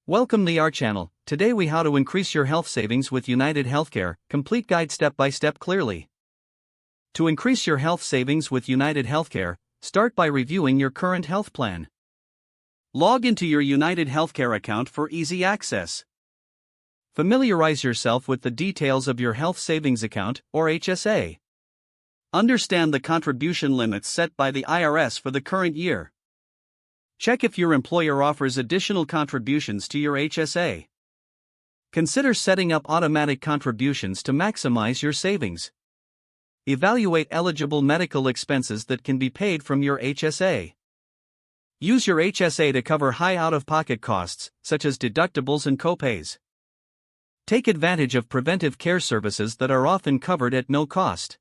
Welcome to our channel. Today we how to increase your health savings with UnitedHealthcare, complete guide step by step clearly. To increase your health savings with UnitedHealthcare, start by reviewing your current health plan. Log into your UnitedHealthcare account for easy access. Familiarize yourself with the details of your health savings account, or HSA. Understand the contribution limits set by the IRS for the current year. Check if your employer offers additional contributions to your HSA. Consider setting up automatic contributions to maximize your savings. Evaluate eligible medical expenses that can be paid from your HSA. Use your HSA to cover high out-of-pocket costs, such as deductibles and copays. Take advantage of preventive care services that are often covered at no cost.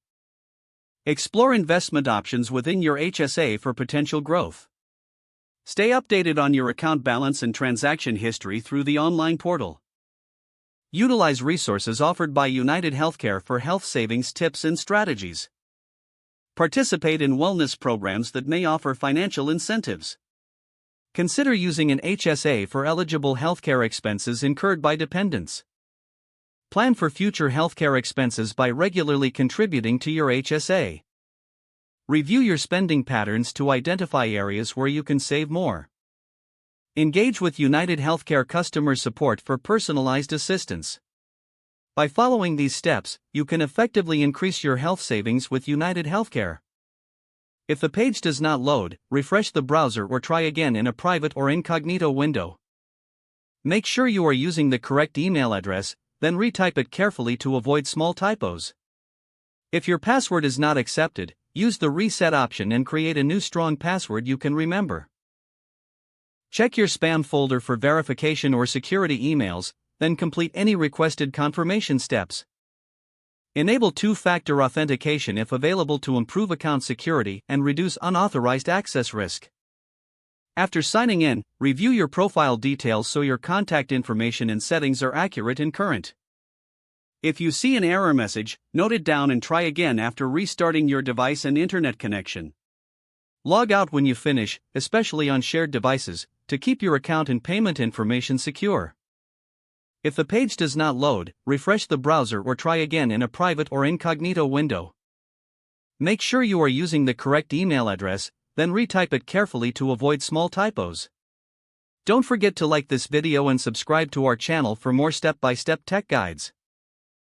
Explore investment options within your HSA for potential growth. Stay updated on your account balance and transaction history through the online portal. Utilize resources offered by UnitedHealthcare for health savings tips and strategies. Participate in wellness programs that may offer financial incentives. Consider using an HSA for eligible healthcare expenses incurred by dependents. Plan for future healthcare expenses by regularly contributing to your HSA. Review your spending patterns to identify areas where you can save more. Engage with UnitedHealthcare customer support for personalized assistance. By following these steps, you can effectively increase your health savings with UnitedHealthcare. If the page does not load, refresh the browser or try again in a private or incognito window. Make sure you are using the correct email address, then retype it carefully to avoid small typos. If your password is not accepted, use the reset option and create a new strong password you can remember. Check your spam folder for verification or security emails, then complete any requested confirmation steps. Enable two-factor authentication if available to improve account security and reduce unauthorized access risk. After signing in, review your profile details so your contact information and settings are accurate and current. If you see an error message, note it down and try again after restarting your device and internet connection. Log out when you finish, especially on shared devices, to keep your account and payment information secure. If the page does not load, refresh the browser or try again in a private or incognito window. Make sure you are using the correct email address, then retype it carefully to avoid small typos. Don't forget to like this video and subscribe to our channel for more step-by-step tech guides.